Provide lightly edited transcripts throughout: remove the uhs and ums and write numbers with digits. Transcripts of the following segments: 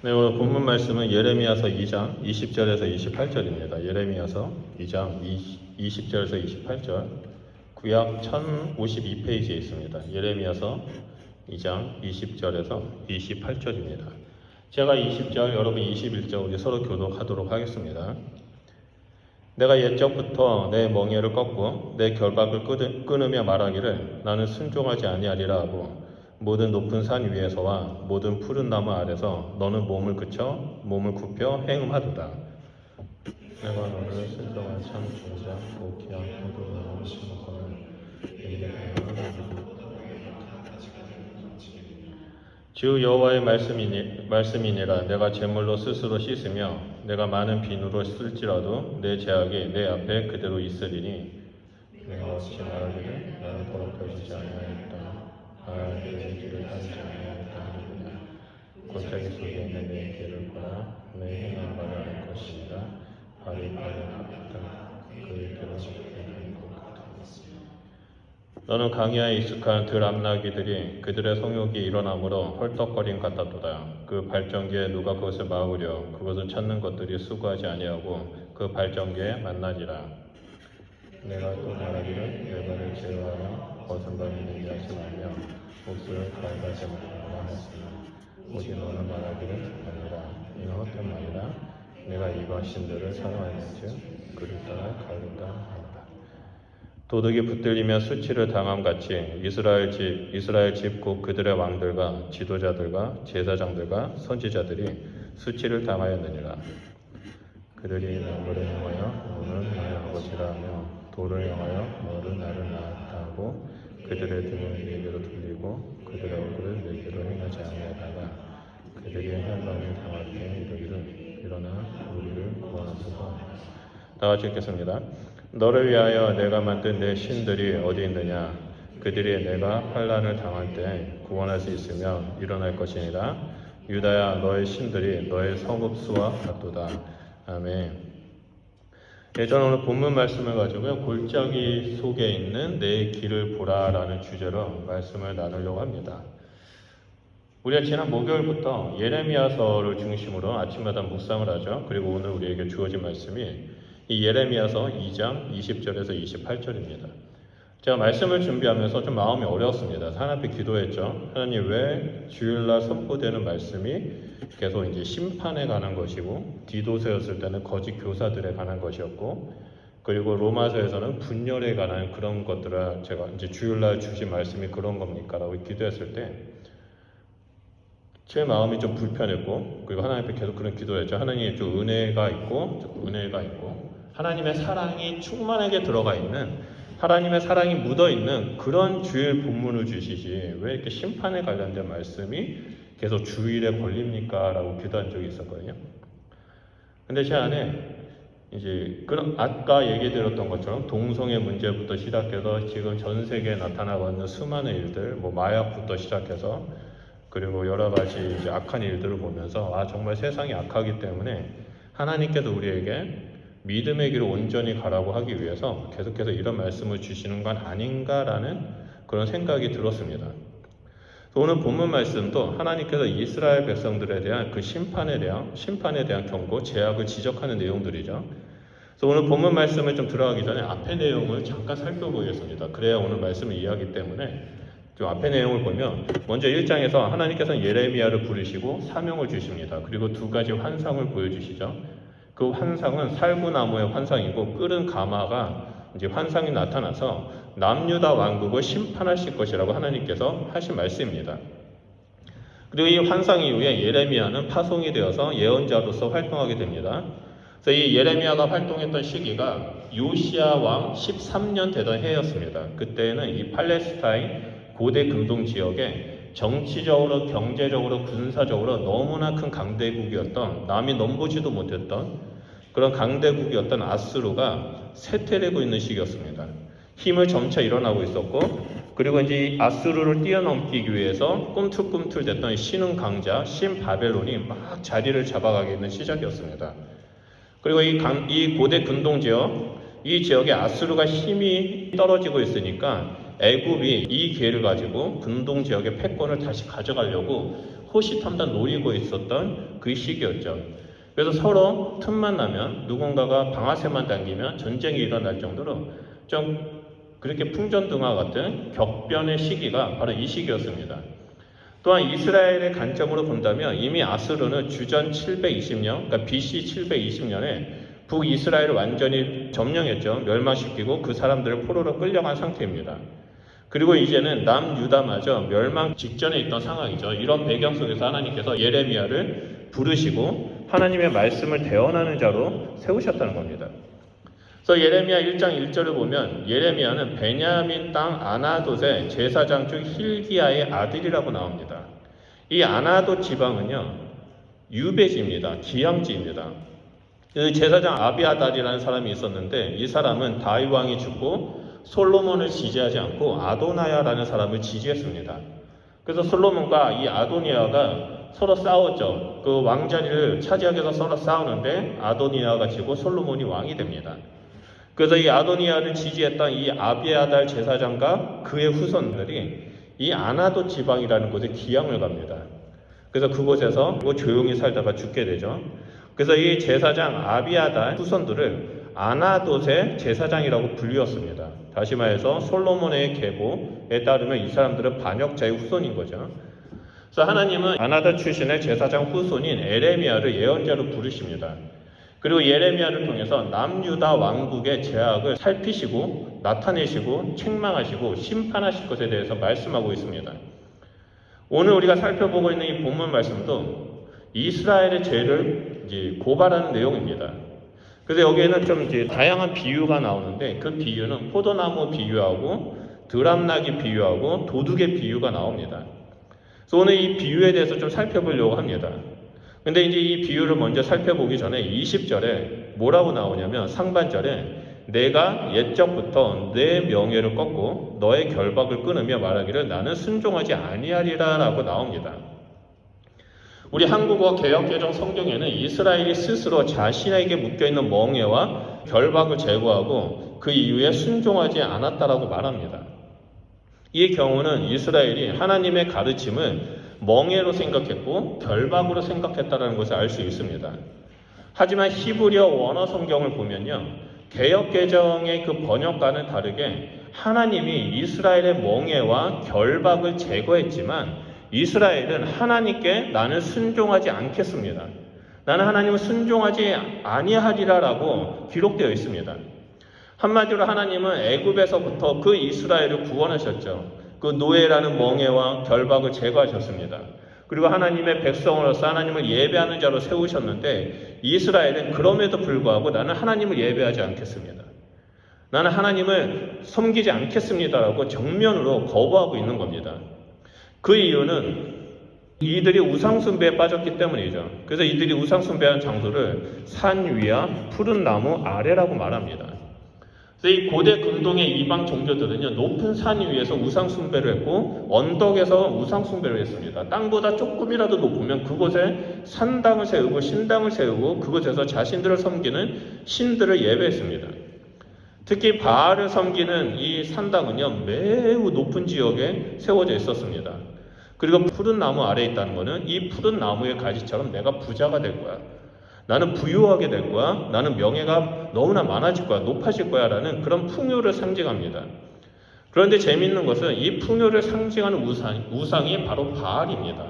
네, 오늘 본문 말씀은 예레미야서 2장 20절에서 28절입니다. 예레미야서 2장 20절에서 28절, 구약 1052페이지에 있습니다. 예레미야서 2장 20절에서 28절입니다. 제가 20절, 여러분 21절 우리 서로 교독하도록 하겠습니다. 내가 옛적부터 내 멍에를 꺾고 내 결박을 끊으며 말하기를 나는 순종하지 아니하리라 하고 모든 높은 산 위에서와 모든 푸른 나무 아래서 너는 몸을 몸을 굽혀 행음하도다. 내가 너를 순종한 참 존장 오키한 포도나무 심어서는 주 여호와의 말씀이니라. 내가 제물로 스스로 씻으며 내가 많은 비누로 쓸지라도 내 제약이 내 앞에 그대로 있으리니 내가 어찌 말하기를 나는 더럽혀지지 아니하였다. 내 길을 따르지 아니하였다 하느냐. 골짜기 속에 있는 내 길을 보라. 내 행한 바를 알 것이니라. 발이 발을 밟다 그의 길을 걷는 것 같아. 너는 강야에 익숙한 들암나귀들이 그들의 성욕이 일어나므로 헐떡거림 같았도다. 그 발전기에 누가 그것을 막으려 그것을 찾는 것들이 수고하지 아니하고 그 발전기에 만나지라. 내가 또 말하기를 내 발을 제어하여 벗은밤이 되게 하지 말며 옷을 갈가지 말라 하였으나 오직 너는 말하기를 아니라 이는 헛된 말이라. 내가 이방 신들을 사랑하는즉 그를 따라 가르다 하노라. 도둑이 붙들리며 수치를 당함같이 이스라엘 집 곧 그들의 왕들과 지도자들과 제사장들과 선지자들이 수치를 당하였느니라. 그들이 나무를 향하여 너는 나의 아버지라 하며 돌을 향하여 너는 나를 낳았다 하고 그들의 등을 내게로 돌리고 그들의 얼굴을 내게로 행하지 아니하다가 그들이 헬방을 당할 때 이르기를 일어나 우리를 구원하소서. 다 같이 읽겠습니다. 너를 위하여 내가 만든 내 신들이 어디 있느냐. 그들이 내가 환난을 당할 때 구원할 수 있으면 일어날 것이니라. 유다야 너의 신들이 너의 성읍수와 같도다. 아멘. 저는 오늘 본문 말씀을 가지고요, 골짜기 속에 있는 내 길을 보라라는 주제로 말씀을 나누려고 합니다. 우리가 지난 목요일부터 예레미야서를 중심으로 아침마다 묵상을 하죠. 그리고 오늘 우리에게 주어진 말씀이 이 예레미야서 2장 20절에서 28절입니다. 제가 말씀을 준비하면서 좀 마음이 어려웠습니다. 하나님 앞에 기도했죠. 하나님, 왜 주일날 선포되는 말씀이 계속 이제 심판에 관한 것이고 디도서였을 때는 거짓 교사들에 관한 것이었고 그리고 로마서에서는 분열에 관한 그런 것들을 제가 이제 주일날 주신 말씀이 그런 겁니까라고 기도했을 때 제 마음이 좀 불편했고 그리고 하나님 앞에 계속 그런 기도했죠. 하나님 좀 은혜가 있고 하나님의 사랑이 충만하게 들어가 있는 하나님의 사랑이 묻어있는 그런 주일 본문을 주시지 왜 이렇게 심판에 관련된 말씀이 계속 주일에 걸립니까? 라고 기도한 적이 있었거든요. 근데 제 안에 이제 그런 아까 얘기 드렸던 것처럼 동성애 문제부터 시작해서 지금 전 세계에 나타나고 있는 수많은 일들, 마약부터 시작해서 그리고 여러 가지 이제 악한 일들을 보면서 정말 세상이 악하기 때문에 하나님께서 우리에게 믿음의 길을 온전히 가라고 하기 위해서 계속해서 이런 말씀을 주시는 건 아닌가라는 그런 생각이 들었습니다. 오늘 본문 말씀도 하나님께서 이스라엘 백성들에 대한 그 심판에 대한 경고, 제약을 지적하는 내용들이죠. 그래서 오늘 본문 말씀을 좀 들어가기 전에 앞의 내용을 잠깐 살펴보겠습니다. 그래야 오늘 말씀을 이해하기 때문에 좀 앞의 내용을 보면 먼저 1장에서 하나님께서는 예레미야를 부르시고 사명을 주십니다. 그리고 두 가지 환상을 보여주시죠. 그 환상은 살구나무의 환상이고 끓은 가마가 이제 환상이 나타나서 남유다 왕국을 심판하실 것이라고 하나님께서 하신 말씀입니다. 그리고 이 환상 이후에 예레미야는 파송이 되어서 예언자로서 활동하게 됩니다. 그래서 이 예레미야가 활동했던 시기가 요시야 왕 13년 되던 해였습니다. 그때는 이 팔레스타인 고대 근동 지역에 정치적으로, 경제적으로, 군사적으로 너무나 큰 강대국이었던 남이 넘보지도 못했던 그런 강대국이었던 아수르가 쇠퇴되고 있는 시기였습니다. 힘을 점차 일어나고 있었고 그리고 이제 아수르를 뛰어넘기 위해서 꿈틀꿈틀댔던 신흥 강자 신바벨론이 막 자리를 잡아가게 있는 시작이었습니다. 그리고 이 고대 근동 지역, 이 지역에 아수르가 힘이 떨어지고 있으니까 애굽이 이 기회를 가지고 근동 지역의 패권을 다시 가져가려고 호시탐탐 노리고 있었던 그 시기였죠. 그래서 서로 틈만 나면 누군가가 방아쇠만 당기면 전쟁이 일어날 정도로 좀 그렇게 풍전등화 같은 격변의 시기가 바로 이 시기였습니다. 또한 이스라엘의 관점으로 본다면 이미 아수르는 주전 720년, 그러니까 BC 720년에 북이스라엘을 완전히 점령했죠. 멸망시키고 그 사람들을 포로로 끌려간 상태입니다. 그리고 이제는 남유다마저 멸망 직전에 있던 상황이죠. 이런 배경 속에서 하나님께서 예레미야를 부르시고 하나님의 말씀을 대언하는 자로 세우셨다는 겁니다. 그래서 예레미야 1장 1절을 보면 예레미야는 베냐민 땅 아나돗의 제사장 중 힐기야의 아들이라고 나옵니다. 이 아나돗 지방은요, 유배지입니다. 기양지입니다. 그 제사장 아비아달이라는 사람이 있었는데 이 사람은 다윗 왕이 죽고 솔로몬을 지지하지 않고 아도나야라는 사람을 지지했습니다. 그래서 솔로몬과 이 아도니아가 서로 싸웠죠. 그 왕자리를 차지하기 위해서 서로 싸우는데 아도니아가 지고 솔로몬이 왕이 됩니다. 그래서 이 아도니아를 지지했던 이 아비아달 제사장과 그의 후손들이 이 아나돗 지방이라는 곳에 기양을 갑니다. 그래서 그곳에서 조용히 살다가 죽게 되죠. 그래서 이 제사장 아비아달 후손들을 아나돗의 제사장이라고 불리웠습니다. 다시 말해서 솔로몬의 계보에 따르면 이 사람들은 반역자의 후손인 거죠. 그래서 하나님은 아나돗 출신의 제사장 후손인 에레미야를 예언자로 부르십니다. 그리고 예레미야를 통해서 남유다 왕국의 죄악을 살피시고 나타내시고 책망하시고 심판하실 것에 대해서 말씀하고 있습니다. 오늘 우리가 살펴보고 있는 이 본문 말씀도 이스라엘의 죄를 고발하는 내용입니다. 그래서 여기에는 좀 다양한 비유가 나오는데 그 비유는 포도나무 비유하고 드람나귀 비유하고 도둑의 비유가 나옵니다. 그래서 오늘 이 비유에 대해서 좀 살펴보려고 합니다. 근데 이제 이 비유를 먼저 살펴보기 전에 20절에 뭐라고 나오냐면 상반절에 내가 옛적부터 내 명예를 꺾고 너의 결박을 끊으며 말하기를 나는 순종하지 아니하리라 라고 나옵니다. 우리 한국어 개역개정 성경에는 이스라엘이 스스로 자신에게 묶여있는 멍에와 결박을 제거하고 그 이후에 순종하지 않았다라고 말합니다. 이 경우는 이스라엘이 하나님의 가르침을 멍에로 생각했고 결박으로 생각했다는 것을 알 수 있습니다. 하지만 히브리어 원어 성경을 보면요, 개역개정의 그 번역과는 다르게 하나님이 이스라엘의 멍에와 결박을 제거했지만 이스라엘은 하나님께 나는 순종하지 않겠습니다. 나는 하나님을 순종하지 아니하리라라고 기록되어 있습니다. 한마디로 하나님은 애굽에서부터 그 이스라엘을 구원하셨죠. 그 노예라는 멍에와 결박을 제거하셨습니다. 그리고 하나님의 백성으로서 하나님을 예배하는 자로 세우셨는데 이스라엘은 그럼에도 불구하고 나는 하나님을 예배하지 않겠습니다. 나는 하나님을 섬기지 않겠습니다라고 정면으로 거부하고 있는 겁니다. 그 이유는 이들이 우상숭배에 빠졌기 때문이죠. 그래서 이들이 우상숭배한 장소를 산 위와 푸른 나무 아래라고 말합니다. 그래서 이 고대 근동의 이방 종교들은요, 높은 산 위에서 우상숭배를 했고 언덕에서 우상숭배를 했습니다. 땅보다 조금이라도 높으면 그곳에 산당을 세우고 신당을 세우고 그곳에서 자신들을 섬기는 신들을 예배했습니다. 특히 바알을 섬기는 이 산당은요, 매우 높은 지역에 세워져 있었습니다. 그리고 푸른 나무 아래에 있다는 것은 이 푸른 나무의 가지처럼 내가 부자가 될 거야. 나는 부유하게 될 거야. 나는 명예가 너무나 많아질 거야. 높아질 거야. 라는 그런 풍요를 상징합니다. 그런데 재미있는 것은 이 풍요를 상징하는 우상이 바로 바알입니다.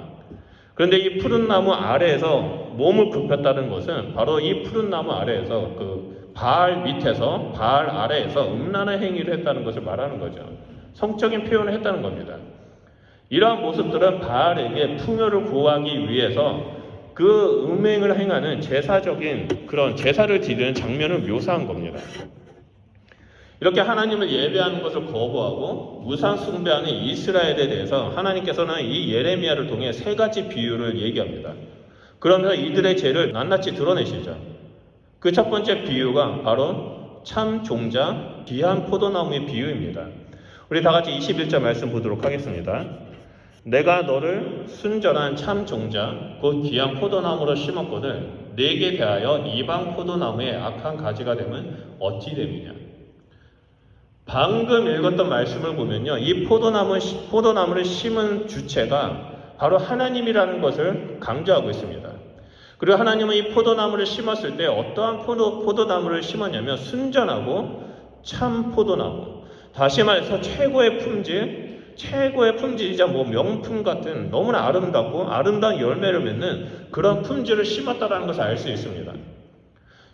그런데 이 푸른 나무 아래에서 몸을 굽혔다는 것은 바로 이 푸른 나무 아래에서 그 바알 밑에서 바알 아래에서 음란한 행위를 했다는 것을 말하는 거죠. 성적인 표현을 했다는 겁니다. 이러한 모습들은 바알에게 풍요를 구하기 위해서 그 음행을 행하는 제사적인 그런 제사를 드리는 장면을 묘사한 겁니다. 이렇게 하나님을 예배하는 것을 거부하고 우상 숭배하는 이스라엘에 대해서 하나님께서는 이 예레미야를 통해 세 가지 비유를 얘기합니다. 그러면서 이들의 죄를 낱낱이 드러내시죠. 그 첫 번째 비유가 바로 참 종자 귀한 포도나무의 비유입니다. 우리 다 같이 21절 말씀 보도록 하겠습니다. 내가 너를 순전한 참 종자 곧 귀한 포도나무로 심었거든 네게 대하여 이방 포도나무의 악한 가지가 되면 어찌 됨이냐. 방금 읽었던 말씀을 보면요, 이 포도나무를 심은 주체가 바로 하나님이라는 것을 강조하고 있습니다. 그리고 하나님은 이 포도나무를 심었을 때 어떠한 포도나무를 심었냐면 순전하고 참 포도나무. 다시 말해서 최고의 품질이자 명품 같은 너무나 아름답고 아름다운 열매를 맺는 그런 품질을 심었다라는 것을 알 수 있습니다.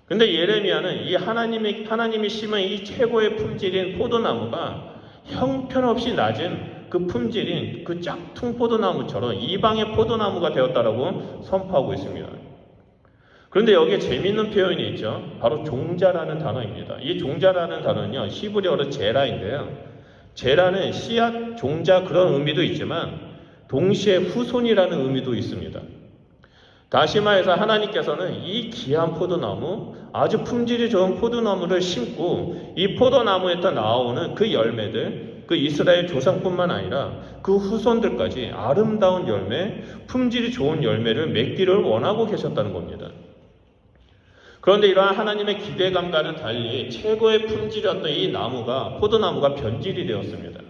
근데 예레미야는 이 하나님이 심은 이 최고의 품질인 포도나무가 형편없이 낮은 그 품질인 그 짝퉁 포도나무처럼 이방의 포도나무가 되었다라고 선포하고 있습니다. 그런데 여기에 재미있는 표현이 있죠. 바로 종자라는 단어입니다. 이 종자라는 단어는요, 히브리어로 제라인데요. 제라는 씨앗, 종자 그런 의미도 있지만 동시에 후손이라는 의미도 있습니다. 다시 말해서 하나님께서는 이 귀한 포도나무, 아주 품질이 좋은 포도나무를 심고 이 포도나무에서 나오는 그 열매들, 그 이스라엘 조상뿐만 아니라 그 후손들까지 아름다운 열매, 품질이 좋은 열매를 맺기를 원하고 계셨다는 겁니다. 그런데 이러한 하나님의 기대감과는 달리 최고의 품질이었던 이 포도나무가 변질이 되었습니다.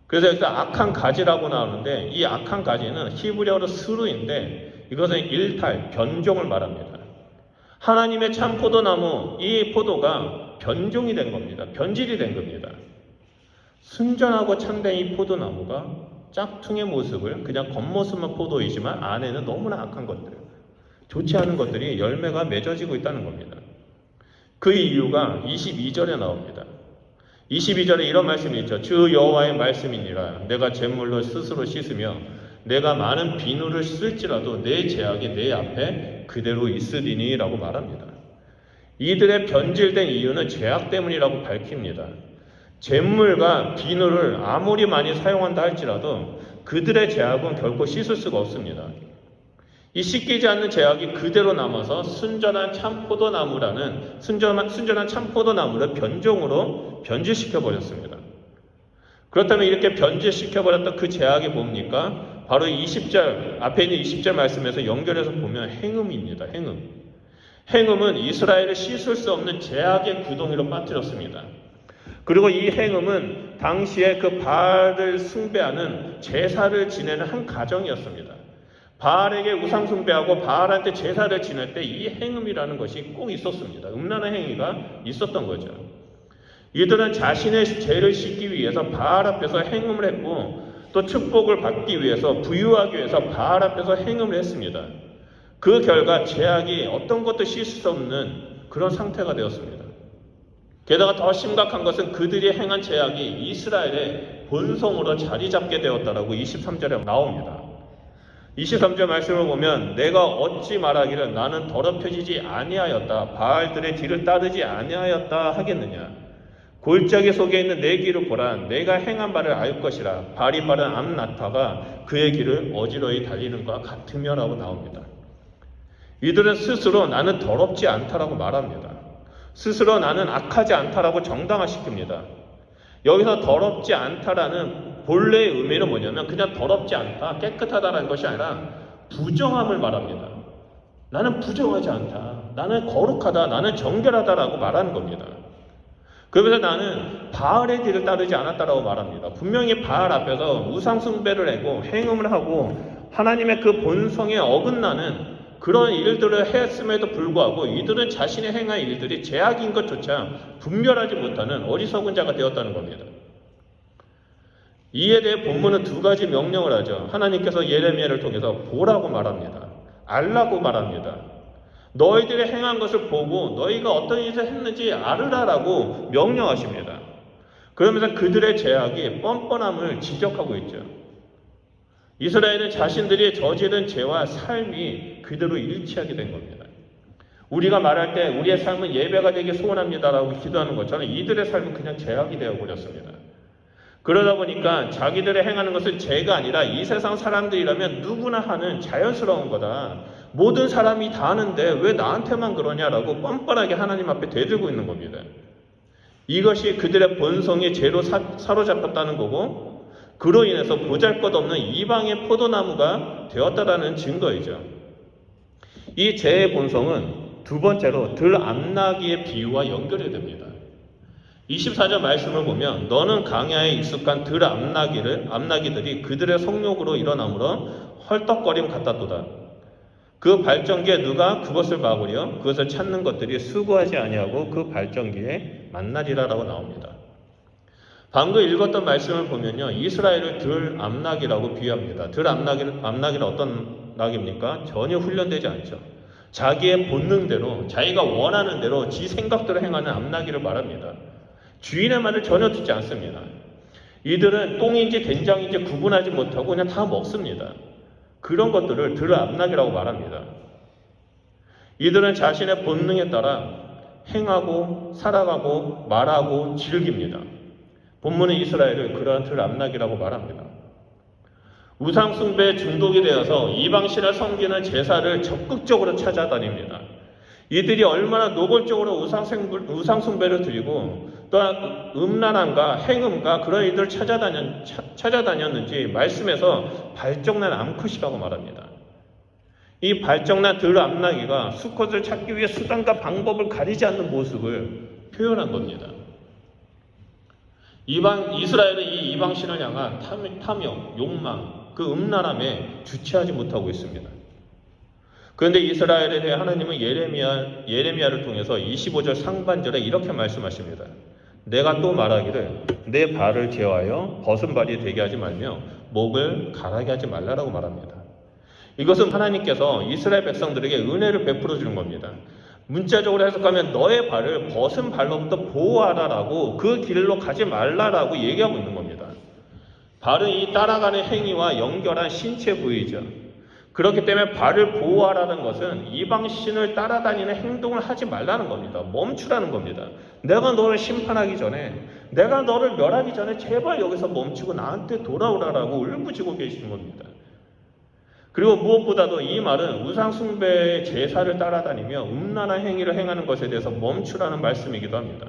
그래서 여기서 악한 가지라고 나오는데 이 악한 가지는 히브리어로 스루인데 이것은 일탈, 변종을 말합니다. 하나님의 참 포도나무, 이 포도가 변종이 된 겁니다. 변질이 된 겁니다. 순전하고 참된 이 포도나무가 짝퉁의 모습을 그냥 겉모습만 포도이지만 안에는 너무나 악한 것들, 좋지 않은 것들이 열매가 맺어지고 있다는 겁니다. 그 이유가 22절에 나옵니다. 22절에 이런 말씀이 있죠. 주 여호와의 말씀이니라. 내가 잿물로 스스로 씻으며 내가 많은 비누를 쓸지라도 내 제약이 내 앞에 그대로 있으리니 라고 말합니다. 이들의 변질된 이유는 제약 때문이라고 밝힙니다. 잿물과 비누를 아무리 많이 사용한다 할지라도 그들의 제약은 결코 씻을 수가 없습니다. 이 씻기지 않는 제약이 그대로 남아서 순전한 참 포도나무를 변종으로 변질시켜 버렸습니다. 그렇다면 이렇게 변질시켜버렸던 그 제약이 뭡니까? 바로 20절, 앞에 있는 20절 말씀에서 연결해서 보면 행음입니다. 행음은 이스라엘을 씻을 수 없는 제약의 구덩이로 빠뜨렸습니다. 그리고 이 행음은 당시에 그 바알을 숭배하는 제사를 지내는 한 가정이었습니다. 바알에게 우상 숭배하고 바알한테 제사를 지낼 때 이 행음이라는 것이 꼭 있었습니다. 음란한 행위가 있었던 거죠. 이들은 자신의 죄를 씻기 위해서 바알 앞에서 행음을 했고 또 축복을 받기 위해서 부유하기 위해서 바알 앞에서 행음을 했습니다. 그 결과 제약이 어떤 것도 씻을 수 없는 그런 상태가 되었습니다. 게다가 더 심각한 것은 그들이 행한 제약이 이스라엘의 본성으로 자리 잡게 되었다라고 23절에 나옵니다. 23절 말씀을 보면 내가 어찌 말하기를 나는 더럽혀지지 아니하였다, 바알들의 뒤를 따르지 아니하였다 하겠느냐. 골짜기 속에 있는 내 길을 보라. 내가 행한 바를 알 것이라. 발이 빠른 암나타가 그의 길을 어지러이 달리는 것과 같으며 라고 나옵니다. 이들은 스스로 나는 더럽지 않다라고 말합니다. 스스로 나는 악하지 않다라고 정당화시킵니다. 여기서 더럽지 않다라는 본래의 의미는 뭐냐면 그냥 더럽지 않다, 깨끗하다라는 것이 아니라 부정함을 말합니다. 나는 부정하지 않다, 나는 거룩하다, 나는 정결하다라고 말하는 겁니다. 그래서 나는 바알의 길을 따르지 않았다라고 말합니다. 분명히 바알 앞에서 우상 숭배를 하고 행음을 하고 하나님의 그 본성에 어긋나는 그런 일들을 했음에도 불구하고 이들은 자신의 행한 일들이 죄악인 것조차 분별하지 못하는 어리석은 자가 되었다는 겁니다. 이에 대해 본문은 두 가지 명령을 하죠. 하나님께서 예레미야를 통해서 보라고 말합니다. 알라고 말합니다. 너희들의 행한 것을 보고 너희가 어떤 일을 했는지 알으라라고 명령하십니다. 그러면서 그들의 죄악이 뻔뻔함을 지적하고 있죠. 이스라엘은 자신들이 저지른 죄와 삶이 그대로 일치하게 된 겁니다. 우리가 말할 때 우리의 삶은 예배가 되기 소원합니다라고 기도하는 것처럼 이들의 삶은 그냥 죄악이 되어버렸습니다. 그러다 보니까 자기들의 행하는 것은 죄가 아니라 이 세상 사람들이라면 누구나 하는 자연스러운 거다. 모든 사람이 다 하는데 왜 나한테만 그러냐라고 뻔뻔하게 하나님 앞에 대들고 있는 겁니다. 이것이 그들의 본성이 죄로 사로잡혔다는 거고 그로 인해서 보잘것없는 이방의 포도나무가 되었다라는 증거이죠. 이 죄의 본성은 두 번째로 들암나귀의 비유와 연결이 됩니다. 24절 말씀을 보면 너는 강야에 익숙한 암나기들이 그들의 성욕으로 일어나므로 헐떡거림 같았도다. 그 발전기에 누가 그것을 막으려 그것을 찾는 것들이 수고하지 아니하고 그 발전기에 만나리라라고 나옵니다. 방금 읽었던 말씀을 보면요, 이스라엘을 들 암나기라고 비유합니다. 들 암나기는 어떤 낙입니까? 전혀 훈련되지 않죠. 자기의 본능대로, 자기가 원하는 대로 지 생각대로 행하는 암나기를 말합니다. 주인의 말을 전혀 듣지 않습니다. 이들은 똥인지 된장인지 구분하지 못하고 그냥 다 먹습니다. 그런 것들을 들 암나기라고 말합니다. 이들은 자신의 본능에 따라 행하고 살아가고 말하고 즐깁니다. 본문은 이스라엘을 그러한 들 암나기라고 말합니다. 우상숭배에 중독이 되어서 이방신을 섬기는 제사를 적극적으로 찾아다닙니다. 이들이 얼마나 노골적으로 우상숭배를 드리고 또 음란함과 행음과 그런 이들을 찾아다녔는지 말씀에서 발정난 암컷이라고 말합니다. 이 발정난 들 암나기가 수컷을 찾기 위해 수단과 방법을 가리지 않는 모습을 표현한 겁니다. 이스라엘은 이 이방신을 향한 탐욕, 욕망, 그 음란함에 주체하지 못하고 있습니다. 그런데 이스라엘에 대해 하나님은 예레미야를 통해서 25절 상반절에 이렇게 말씀하십니다. 내가 또 말하기를 내 발을 제어하여 벗은 발이 되게 하지 말며 목을 가라게 하지 말라라고 말합니다. 이것은 하나님께서 이스라엘 백성들에게 은혜를 베풀어 주는 겁니다. 문자적으로 해석하면 너의 발을 벗은 발로부터 보호하라라고 그 길로 가지 말라라고 얘기하고 있는 겁니다. 발은 이 따라가는 행위와 연결한 신체 부위죠. 그렇기 때문에 발을 보호하라는 것은 이방신을 따라다니는 행동을 하지 말라는 겁니다. 멈추라는 겁니다. 내가 너를 심판하기 전에, 내가 너를 멸하기 전에 제발 여기서 멈추고 나한테 돌아오라라고 울부짖고 계시는 겁니다. 그리고 무엇보다도 이 말은 우상숭배의 제사를 따라다니며 음란한 행위를 행하는 것에 대해서 멈추라는 말씀이기도 합니다.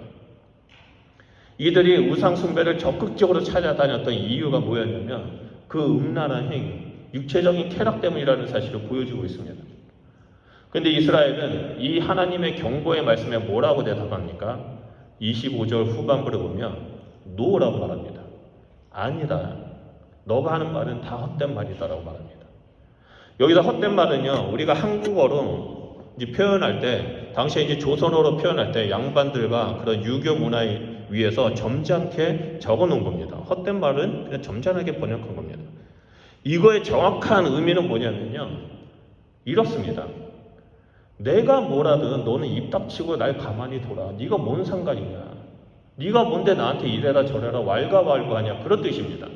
이들이 우상숭배를 적극적으로 찾아다녔던 이유가 뭐였냐면 그 음란한 행위, 육체적인 쾌락 때문이라는 사실을 보여주고 있습니다. 그런데 이스라엘은 이 하나님의 경고의 말씀에 뭐라고 대답합니까? 25절 후반부를 보면 노라고 말합니다. 아니다. 너가 하는 말은 다 헛된 말이다라고 말합니다. 여기서 헛된 말은요, 우리가 한국어로 이제 표현할 때, 당시에 이제 조선어로 표현할 때 양반들과 그런 유교 문화에 위해서 점잖게 적어 놓은 겁니다. 헛된 말은 그냥 점잖하게 번역한 겁니다. 이거의 정확한 의미는 뭐냐면요, 이렇습니다. 내가 뭐라든 너는 입 닥치고 날 가만히 둬라. 네가 뭔 상관이냐. 네가 뭔데 나한테 이래라 저래라 왈가왈부하냐. 그런 뜻입니다.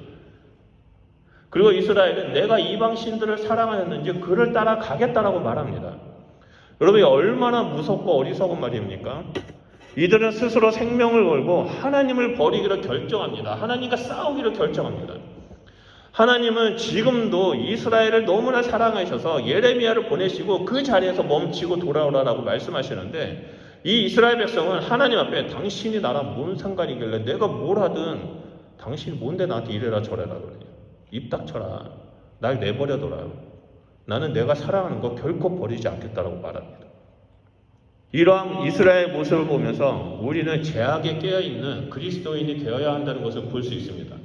그리고 이스라엘은 내가 이방신들을 사랑하였는지 그를 따라가겠다라고 말합니다. 여러분이 얼마나 무섭고 어리석은 말입니까? 이들은 스스로 생명을 걸고 하나님을 버리기로 결정합니다. 하나님과 싸우기로 결정합니다. 하나님은 지금도 이스라엘을 너무나 사랑하셔서 예레미야를 보내시고 그 자리에서 멈추고 돌아오라라고 말씀하시는데, 이 이스라엘 백성은 하나님 앞에 당신이 나랑 뭔 상관이길래 내가 뭘 하든 당신이 뭔데 나한테 이래라 저래라 그러냐. 입 닥쳐라. 날 내버려둬라. 나는 내가 사랑하는 거 결코 버리지 않겠다라고 말합니다. 이러한 이스라엘 모습을 보면서 우리는 죄악에 깨어있는 그리스도인이 되어야 한다는 것을 볼 수 있습니다.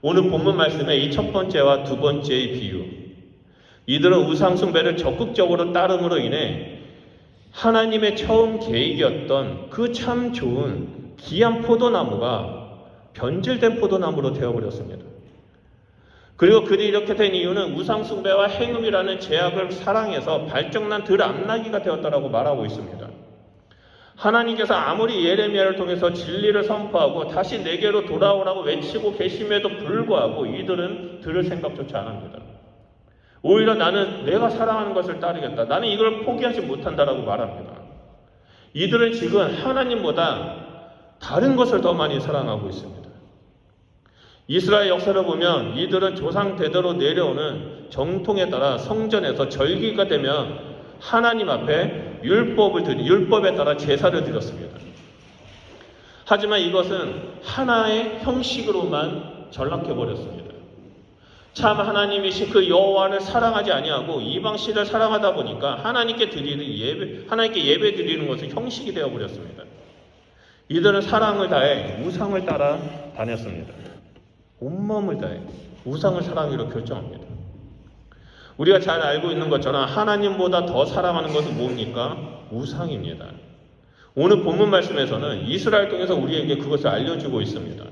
오늘 본문 말씀의 이 첫 번째와 두 번째의 비유, 이들은 우상숭배를 적극적으로 따름으로 인해 하나님의 처음 계획이었던 그 참 좋은 귀한 포도나무가 변질된 포도나무로 되어버렸습니다. 그리고 그들이 이렇게 된 이유는 우상숭배와 행음이라는 죄악을 사랑해서 발정난 들 암나기가 되었다라고 말하고 있습니다. 하나님께서 아무리 예레미야를 통해서 진리를 선포하고 다시 내게로 돌아오라고 외치고 계심에도 불구하고 이들은 들을 생각조차 안 합니다. 오히려 나는 내가 사랑하는 것을 따르겠다. 나는 이걸 포기하지 못한다라고 말합니다. 이들은 지금 하나님보다 다른 것을 더 많이 사랑하고 있습니다. 이스라엘 역사를 보면 이들은 조상 대대로 내려오는 정통에 따라 성전에서 절기가 되면 하나님 앞에 율법에 따라 제사를 드렸습니다. 하지만 이것은 하나의 형식으로만 전락해버렸습니다. 참 하나님이신 그 여호와를 사랑하지 아니하고 이방신을 사랑하다 보니까 하나님께 예배 드리는 것은 형식이 되어버렸습니다. 이들은 사랑을 다해 우상을 따라 다녔습니다. 온몸을 다해 우상을 사랑하기로 결정합니다. 우리가 잘 알고 있는 것처럼 하나님보다 더 사랑하는 것은 뭡니까? 우상입니다. 오늘 본문 말씀에서는 이스라엘 통해서 우리에게 그것을 알려주고 있습니다.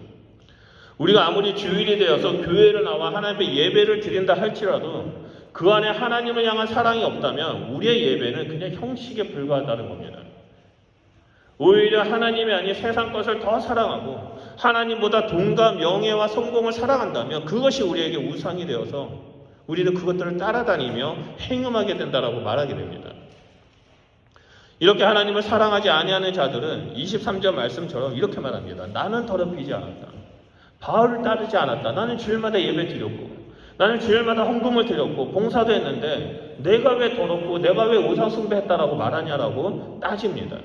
우리가 아무리 주일이 되어서 교회를 나와 하나님 앞에 예배를 드린다 할지라도 그 안에 하나님을 향한 사랑이 없다면 우리의 예배는 그냥 형식에 불과하다는 겁니다. 오히려 하나님이 아닌 세상 것을 더 사랑하고 하나님보다 돈과 명예와 성공을 사랑한다면 그것이 우리에게 우상이 되어서 우리는 그것들을 따라다니며 행음하게 된다라고 말하게 됩니다. 이렇게 하나님을 사랑하지 아니하는 자들은 23절 말씀처럼 이렇게 말합니다. 나는 더럽히지 않았다. 바울을 따르지 않았다. 나는 주일마다 예배 드렸고 나는 주일마다 헌금을 드렸고 봉사도 했는데 내가 왜 더럽고 내가 왜 우상 숭배했다라고 말하냐라고 따집니다.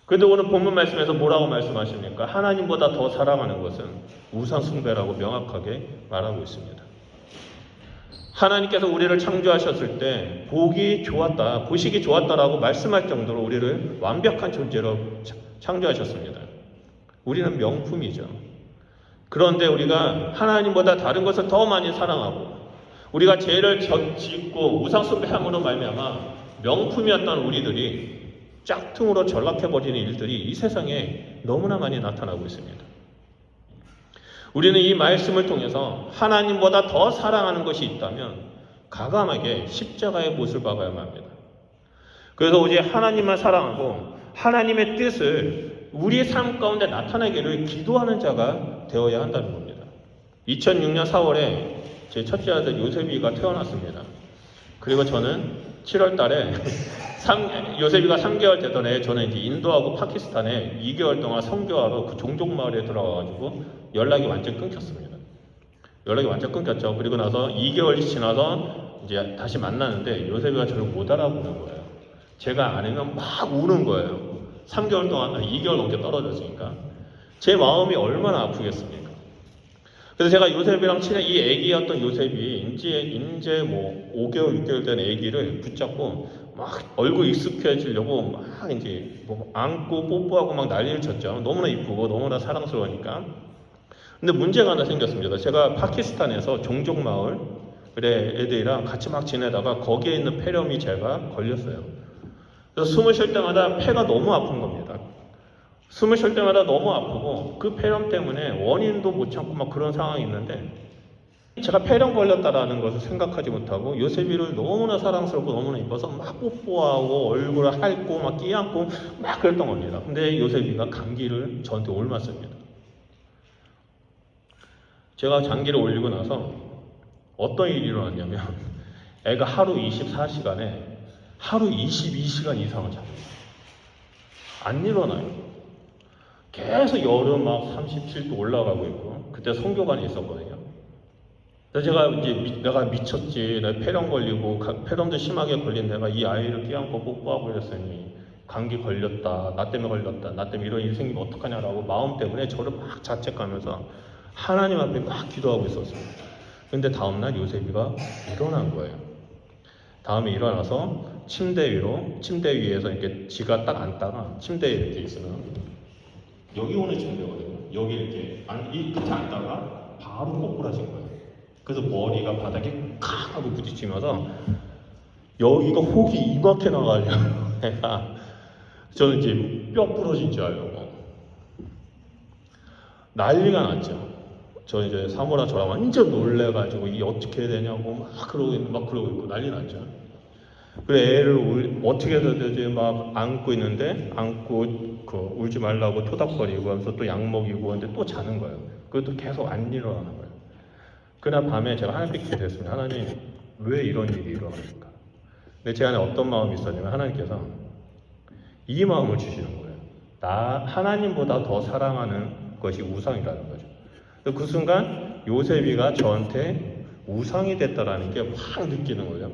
그런데 오늘 본문 말씀에서 뭐라고 말씀하십니까? 하나님보다 더 사랑하는 것은 우상 숭배라고 명확하게 말하고 있습니다. 하나님께서 우리를 창조하셨을 때 보기 좋았다, 보시기 좋았다라고 말씀할 정도로 우리를 완벽한 존재로 창조하셨습니다. 우리는 명품이죠. 그런데 우리가 하나님보다 다른 것을 더 많이 사랑하고 우리가 죄를 짓고 우상 숭배함으로 말미암아 명품이었던 우리들이 짝퉁으로 전락해버리는 일들이 이 세상에 너무나 많이 나타나고 있습니다. 우리는 이 말씀을 통해서 하나님보다 더 사랑하는 것이 있다면 과감하게 십자가의 못을 박아야만 합니다. 그래서 오직 하나님만 사랑하고 하나님의 뜻을 우리의 삶 가운데 나타나기를 기도하는 자가 되어야 한다는 겁니다. 2006년 4월에 제 첫째 아들 요셉이가 태어났습니다. 그리고 저는 7월 달에 요셉이가 3개월 되던 해 저는 이제 인도하고 파키스탄에 2개월 동안 선교하러 그 종족마을에 들어가가지고 연락이 완전 끊겼습니다. 연락이 완전 끊겼죠. 그리고 나서 2개월이 지나서 이제 다시 만나는데 요셉이가 저를 못 알아보는 거예요. 제가 아니면 막 우는 거예요. 3개월 동안 2개월 넘게 떨어졌으니까 제 마음이 얼마나 아프겠습니까? 그래서 제가 요셉이랑 친해 이 애기였던 요셉이 이제 뭐 5개월 6개월 된 애기를 붙잡고 막 얼굴 익숙해지려고 막 이제 뭐 안고 뽀뽀하고 막 난리를 쳤죠. 너무나 이쁘고 너무나 사랑스러우니까. 근데 문제가 하나 생겼습니다. 제가 파키스탄에서 종족 마을의 애들이랑 같이 막 지내다가 거기에 있는 폐렴이 제가 걸렸어요. 그래서 숨을 쉴 때마다 폐가 너무 아픈 겁니다. 숨을 쉴 때마다 너무 아프고 그 폐렴 때문에 원인도 못 참고 막 그런 상황이 있는데 제가 폐렴 걸렸다라는 것을 생각하지 못하고 요셉이를 너무나 사랑스럽고 너무나 이뻐서 막 뽀뽀하고 얼굴을 핥고 막 끼안고 막 그랬던 겁니다. 근데 요셉이가 감기를 저한테 옮았습니다. 제가 장기를 올리고 나서 어떤 일이 일어났냐면 애가 하루 24시간에 하루 22시간 이상을 잡니다. 안 일어나요. 계속 여름 막 37도 올라가고 있고 그때 선교관이 있었거든요. 그래서 제가 이제 내가 미쳤지, 내가 폐렴 걸리고 폐렴도 심하게 걸린 내가 이 아이를 끼안고 뽀뽀하고 이랬으니 감기 걸렸다, 나 때문에 걸렸다, 나 때문에 이런 일이 생기면 어떡하냐라고 마음 때문에 저를 막 자책하면서 하나님 앞에 막 기도하고 있었어요. 근데 다음날 요셉이가 일어난 거예요. 다음에 일어나서 침대 위에서 이렇게 지가 딱 앉다가 침대에 이렇게 있으면 여기 오는 침대거든요. 여기 이렇게 이 끝에 앉다가 바로 꼬꾸라진 거예요. 그래서 머리가 바닥에 칵 하고 부딪히면서 여기가 혹이 이만큼 나가려고 해가 저는 이제 뼈 부러진 줄 알고 난리가 났죠. 저 이제 사모랑 저랑 완전 놀래가지고 이게 어떻게 해야 되냐고 막 그러고 있고 난리 났죠. 그래 애를 어떻게 해야 되지 막 안고 있는데 울지 말라고 토닥거리고 하면서 또 약 먹이고 하는데 또 자는 거예요. 그것도 계속 안 일어나는 거예요. 그날 밤에 제가 하나님께 기도했습니다. 하나님 왜 이런 일이 일어납니까? 근데 제 안에 어떤 마음이 있었냐면 하나님께서 이 마음을 주시는 거예요. 하나님보다 더 사랑하는 것이 우상이라는 거죠. 그 순간 요셉이가 저한테 우상이 됐다라는 게 확 느끼는 거죠.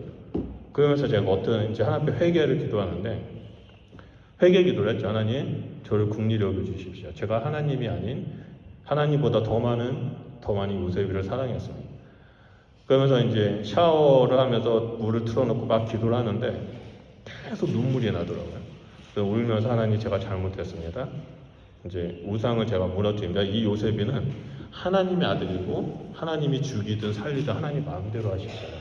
그러면서 제가 이제 하나님 앞에 회개를 기도하는데 회개 기도를 했죠. 하나님 저를 긍휼히 여겨 주십시오. 제가 하나님이 아닌 하나님보다 더 많이 요셉이를 사랑했습니다. 그러면서 이제 샤워를 하면서 물을 틀어놓고 막 기도를 하는데 계속 눈물이 나더라고요. 그래서 울면서 하나님 제가 잘못했습니다. 이제 우상을 제가 무너뜨립니다. 이 요셉이는 하나님의 아들이고 하나님이 죽이든 살리든 하나님 마음대로 하시잖아요.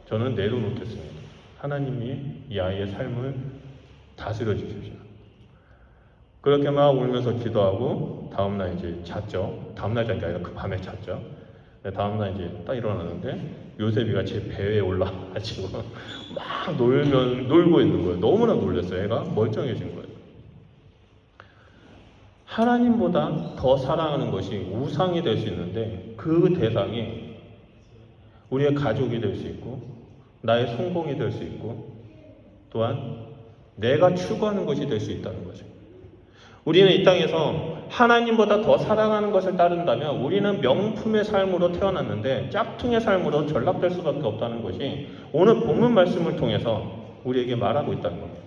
저는 내려놓겠습니다. 하나님이 이 아이의 삶을 다스려 주십시오. 그렇게 막 울면서 기도하고 다음날 이제 잤죠. 다음날 잔 게 아니라 그 밤에 잤죠. 다음날 이제 딱 일어나는데 요셉이가 제 배에 올라가지고 막 놀고 있는 거예요. 너무나 놀랐어요. 애가 멀쩡해진 거예요. 하나님보다 더 사랑하는 것이 우상이 될 수 있는데 그 대상이 우리의 가족이 될 수 있고 나의 성공이 될 수 있고 또한 내가 추구하는 것이 될 수 있다는 거죠. 우리는 이 땅에서 하나님보다 더 사랑하는 것을 따른다면 우리는 명품의 삶으로 태어났는데 짝퉁의 삶으로 전락될 수밖에 없다는 것이 오늘 본문 말씀을 통해서 우리에게 말하고 있다는 겁니다.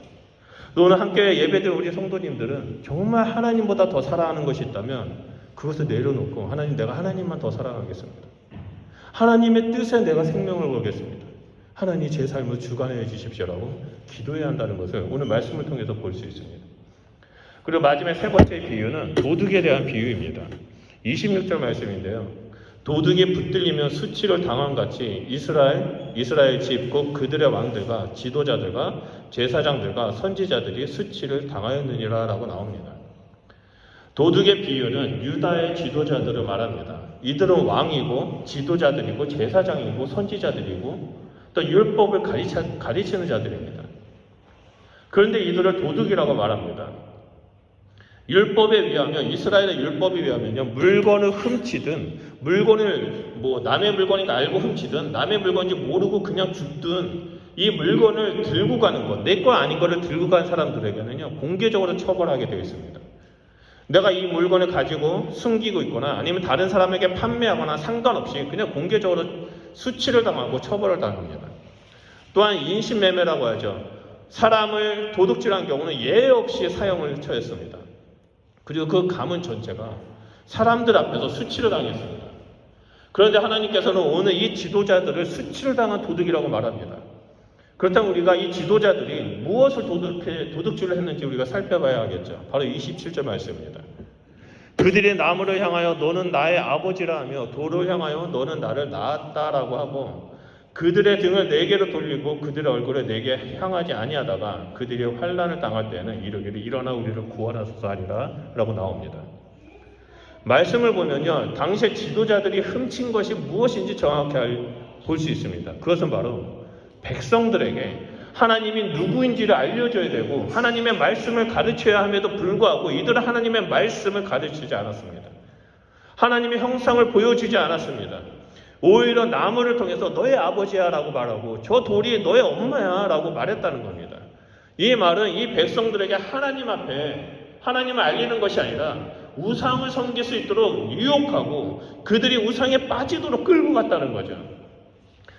오늘 함께 예배드린 우리 성도님들은 정말 하나님보다 더 사랑하는 것이 있다면 그것을 내려놓고 하나님, 내가 하나님만 더 사랑하겠습니다. 하나님의 뜻에 내가 생명을 걸겠습니다. 하나님 제 삶을 주관해 주십시오라고 기도해야 한다는 것을 오늘 말씀을 통해서 볼 수 있습니다. 그리고 마지막 세 번째 비유는 도둑에 대한 비유입니다. 26절 말씀인데요. 도둑이 붙들리면 수치를 당함같이 이스라엘 집 곧 그들의 왕들과 지도자들과 제사장들과 선지자들이 수치를 당하였느니라 라고 나옵니다. 도둑의 비유는 유다의 지도자들을 말합니다. 이들은 왕이고 지도자들이고 제사장이고 선지자들이고 또 율법을 가르치는 자들입니다. 그런데 이들을 도둑이라고 말합니다. 율법에 의하면 이스라엘의 율법에 의하면요 물건을 훔치든 물건을 남의 물건이니까 알고 훔치든 남의 물건인지 모르고 그냥 줍든 이 물건을 들고 가는 것, 내 거 아닌 거를 들고 간 사람들에게는요 공개적으로 처벌하게 되어 있습니다. 내가 이 물건을 가지고 숨기고 있거나 아니면 다른 사람에게 판매하거나 상관없이 그냥 공개적으로 수치를 당하고 처벌을 당합니다. 또한 인신매매라고 하죠. 사람을 도둑질한 경우는 예외 없이 사형을 처했습니다. 그리고 그 가문 전체가 사람들 앞에서 수치를 당했습니다. 그런데 하나님께서는 오늘 이 지도자들을 수치를 당한 도둑이라고 말합니다. 그렇다면 우리가 이 지도자들이 무엇을 도둑질을 했는지 우리가 살펴봐야 하겠죠. 바로 27절 말씀입니다. 그들이 나무를 향하여 너는 나의 아버지라 하며 돌을 향하여 너는 나를 낳았다라고 하고 그들의 등을 내게로 돌리고 그들의 얼굴을 내게 향하지 아니하다가 그들이 환난을 당할 때에는 이르기를 일어나 우리를 구원하소서 하리라 라고 나옵니다. 말씀을 보면요 당시의 지도자들이 훔친 것이 무엇인지 정확히 볼 수 있습니다. 그것은 바로 백성들에게 하나님이 누구인지를 알려줘야 되고 하나님의 말씀을 가르쳐야 함에도 불구하고 이들은 하나님의 말씀을 가르치지 않았습니다. 하나님의 형상을 보여주지 않았습니다. 오히려 나무를 통해서 너의 아버지야 라고 말하고 저 돌이 너의 엄마야 라고 말했다는 겁니다. 이 말은 이 백성들에게 하나님 앞에 하나님을 알리는 것이 아니라 우상을 섬길 수 있도록 유혹하고 그들이 우상에 빠지도록 끌고 갔다는 거죠.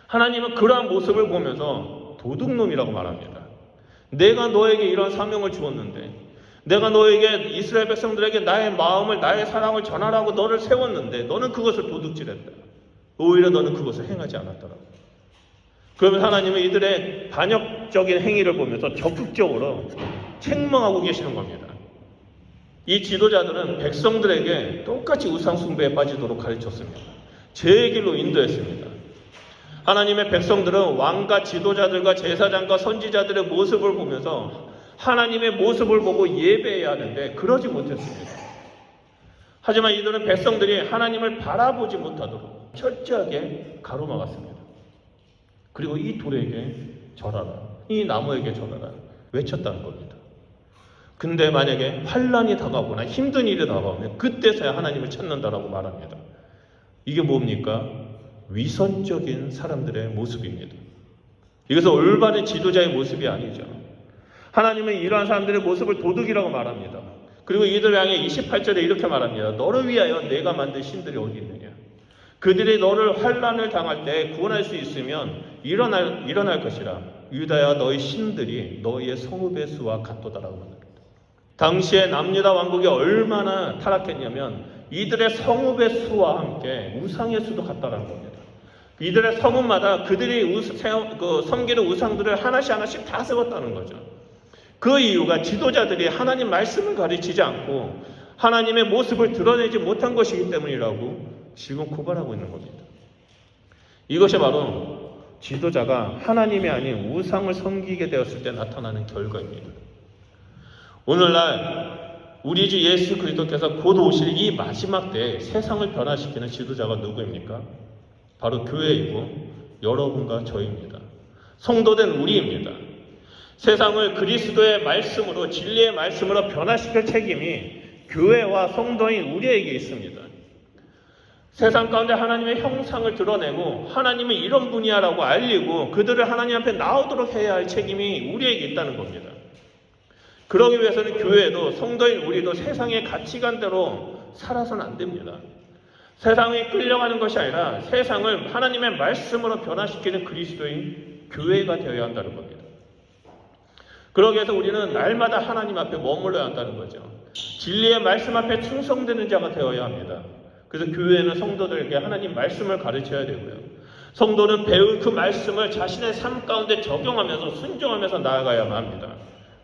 하나님은 그러한 모습을 보면서 도둑놈이라고 말합니다. 내가 너에게 이런 사명을 주었는데 내가 너에게 이스라엘 백성들에게 나의 마음을 나의 사랑을 전하라고 너를 세웠는데 너는 그것을 도둑질했다. 오히려 너는 그것을 행하지 않았더라고. 그러면 하나님은 이들의 반역적인 행위를 보면서 적극적으로 책망하고 계시는 겁니다. 이 지도자들은 백성들에게 똑같이 우상 숭배에 빠지도록 가르쳤습니다. 제 길로 인도했습니다. 하나님의 백성들은 왕과 지도자들과 제사장과 선지자들의 모습을 보면서 하나님의 모습을 보고 예배해야 하는데 그러지 못했습니다. 하지만 이들은 백성들이 하나님을 바라보지 못하도록 철저하게 가로막았습니다. 그리고 이 돌에게 절하라, 이 나무에게 절하라 외쳤다는 겁니다. 근데 만약에 환난이 다가오거나 힘든 일이 다가오면 그때서야 하나님을 찾는다라고 말합니다. 이게 뭡니까? 위선적인 사람들의 모습입니다. 이것은 올바른 지도자의 모습이 아니죠. 하나님은 이러한 사람들의 모습을 도둑이라고 말합니다. 그리고 이들 향해 28절에 이렇게 말합니다. 너를 위하여 내가 만든 신들이 어디 있느냐. 그들이 너를 환난을 당할 때 구원할 수 있으면 일어날 것이라. 유다야 너희 신들이 너희의 성읍의 수와 같도다라고 말합니다. 당시에 남유다 왕국이 얼마나 타락했냐면 이들의 성읍의 수와 함께 우상의 수도 같다라는 겁니다. 이들의 성읍마다 그들이 섬기는 우상들을 하나씩 다 세웠다는 거죠. 그 이유가 지도자들이 하나님 말씀을 가르치지 않고 하나님의 모습을 드러내지 못한 것이기 때문이라고 지금 고발하고 있는 겁니다. 이것이 바로 지도자가 하나님이 아닌 우상을 섬기게 되었을 때 나타나는 결과입니다. 오늘날 우리 주 예수 그리스도께서 곧 오실 이 마지막 때에 세상을 변화시키는 지도자가 누구입니까? 바로 교회이고 여러분과 저희입니다. 성도된 우리입니다. 세상을 그리스도의 말씀으로, 진리의 말씀으로 변화시킬 책임이 교회와 성도인 우리에게 있습니다. 세상 가운데 하나님의 형상을 드러내고 하나님은 이런 분이야라고 알리고 그들을 하나님 앞에 나오도록 해야 할 책임이 우리에게 있다는 겁니다. 그러기 위해서는 교회도 성도인 우리도 세상의 가치관대로 살아서는 안 됩니다. 세상에 끌려가는 것이 아니라 세상을 하나님의 말씀으로 변화시키는 그리스도인 교회가 되어야 한다는 겁니다. 그러기 위해서 우리는 날마다 하나님 앞에 머물러야 한다는 거죠. 진리의 말씀 앞에 충성되는 자가 되어야 합니다. 그래서 교회는 성도들에게 하나님 말씀을 가르쳐야 되고요. 성도는 배운 그 말씀을 자신의 삶 가운데 적용하면서 순종하면서 나아가야만 합니다.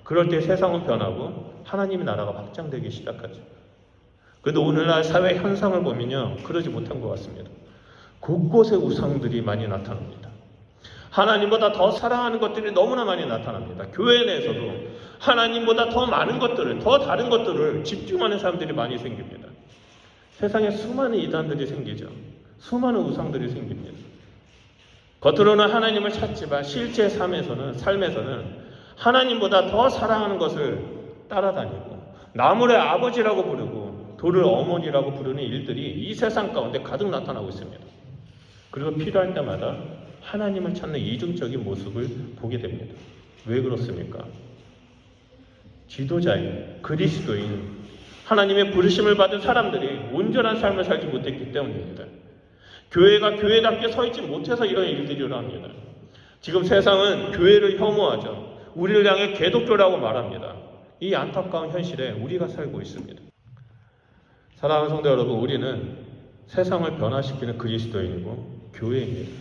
그럴 때 세상은 변하고 하나님의 나라가 확장되기 시작하죠. 그런데 오늘날 사회 현상을 보면요, 그러지 못한 것 같습니다. 곳곳에 우상들이 많이 나타납니다. 하나님보다 더 사랑하는 것들이 너무나 많이 나타납니다. 교회 내에서도 하나님보다 더 많은 것들을, 더 다른 것들을 집중하는 사람들이 많이 생깁니다. 세상에 수많은 이단들이 생기죠. 수많은 우상들이 생깁니다. 겉으로는 하나님을 찾지만 실제 삶에서는 하나님보다 더 사랑하는 것을 따라다니고 나무를 아버지라고 부르고 돌을 어머니라고 부르는 일들이 이 세상 가운데 가득 나타나고 있습니다. 그리고 필요할 때마다 하나님을 찾는 이중적인 모습을 보게 됩니다. 왜 그렇습니까? 지도자인 그리스도인 하나님의 부르심을 받은 사람들이 온전한 삶을 살지 못했기 때문입니다. 교회가 교회답게 서 있지 못해서 이런 일들이 일어납니다. 지금 세상은 교회를 혐오하죠. 우리를 향해 개독교라고 말합니다. 이 안타까운 현실에 우리가 살고 있습니다. 사랑하는 성도 여러분, 우리는 세상을 변화시키는 그리스도인이고 교회입니다.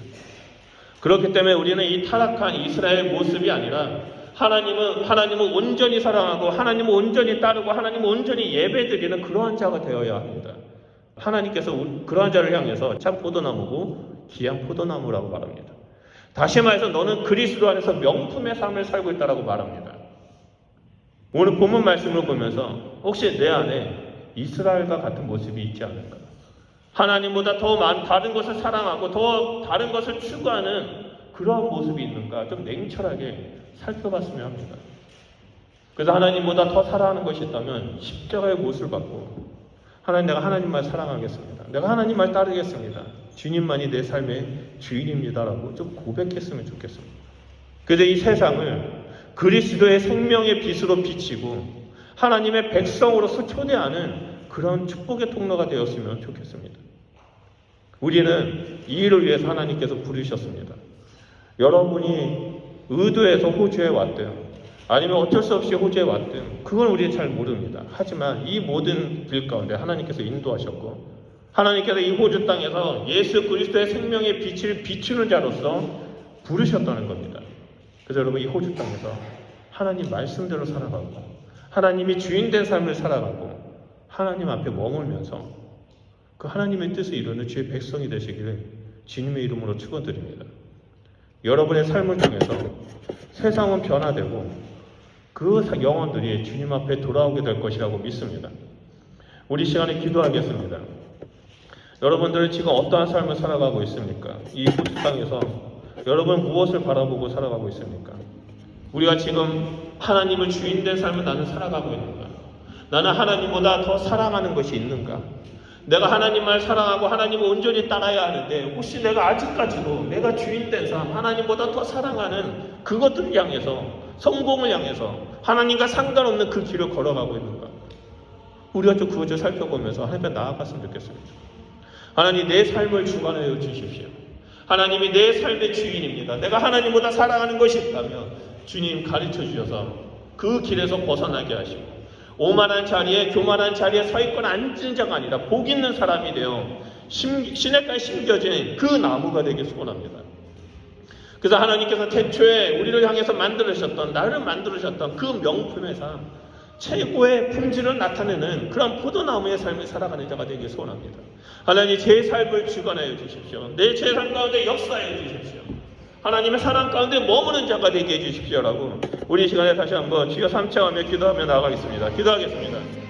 그렇기 때문에 우리는 이 타락한 이스라엘 모습이 아니라 하나님을 온전히 사랑하고 하나님을 온전히 따르고 하나님을 온전히 예배드리는 그러한 자가 되어야 합니다. 하나님께서 그러한 자를 향해서 참 포도나무고 귀한 포도나무라고 말합니다. 다시 말해서 너는 그리스도 안에서 명품의 삶을 살고 있다라고 말합니다. 오늘 본문 말씀을 보면서 혹시 내 안에 이스라엘과 같은 모습이 있지 않을까? 하나님보다 더 다른 것을 사랑하고 더 다른 것을 추구하는 그러한 모습이 있는가 좀 냉철하게 살펴봤으면 합니다. 그래서 하나님보다 더 사랑하는 것이 있다면 십자가의 못을 받고 하나님, 내가 하나님만 사랑하겠습니다. 내가 하나님만 따르겠습니다. 주님만이 내 삶의 주인입니다라고 좀 고백했으면 좋겠습니다. 그래서 이 세상을 그리스도의 생명의 빛으로 비치고 하나님의 백성으로서 초대하는 그런 축복의 통로가 되었으면 좋겠습니다. 우리는 이 일을 위해서 하나님께서 부르셨습니다. 여러분이 의도해서 호주에 왔든 아니면 어쩔 수 없이 호주에 왔든 그건 우리는 잘 모릅니다. 하지만 이 모든 길 가운데 하나님께서 인도하셨고 하나님께서 이 호주 땅에서 예수 그리스도의 생명의 빛을 비추는 자로서 부르셨다는 겁니다. 그래서 여러분 이 호주 땅에서 하나님 말씀대로 살아가고 하나님이 주인된 삶을 살아가고 하나님 앞에 머물면서 그 하나님의 뜻을 이루는 주의 백성이 되시기를 주님의 이름으로 축원드립니다. 여러분의 삶을 통해서 세상은 변화되고 그 영혼들이 주님 앞에 돌아오게 될 것이라고 믿습니다. 우리 시간에 기도하겠습니다. 여러분들은 지금 어떠한 삶을 살아가고 있습니까? 이 호주 땅에서 여러분 무엇을 바라보고 살아가고 있습니까? 우리가 지금 하나님을 주인된 삶을 나는 살아가고 있는가? 나는 하나님보다 더 사랑하는 것이 있는가? 내가 하나님만 사랑하고 하나님을 온전히 따라야 하는데 혹시 내가 아직까지도 내가 주인된 삶, 하나님보다 더 사랑하는 그것들을 향해서 성공을 향해서 하나님과 상관없는 그 길을 걸어가고 있는가? 우리가 좀 그것 좀 살펴보면서 하나님 나아갔으면 좋겠습니다. 하나님 내 삶을 주관하여 주십시오. 하나님이 내 삶의 주인입니다. 내가 하나님보다 사랑하는 것이 있다면 주님 가르쳐 주셔서 그 길에서 벗어나게 하시고 오만한 자리에 교만한 자리에 서 있거나 앉은 자가 아니라 복 있는 사람이 되어 시냇가에 심겨진 그 나무가 되길 소원합니다. 그래서 하나님께서 태초에 우리를 향해서 만들으셨던 나를 만들으셨던 그 명품의 삶 최고의 품질을 나타내는 그런 포도나무의 삶을 살아가는 자가 되길 소원합니다. 하나님, 제 삶을 주관하여 주십시오. 내 재산 가운데 역사하여 주십시오. 하나님의 사랑 가운데 머무는 자가 되게 해주십시오라고 우리 시간에 다시 한번 주여 삼창하며 기도하며 나아가겠습니다. 기도하겠습니다.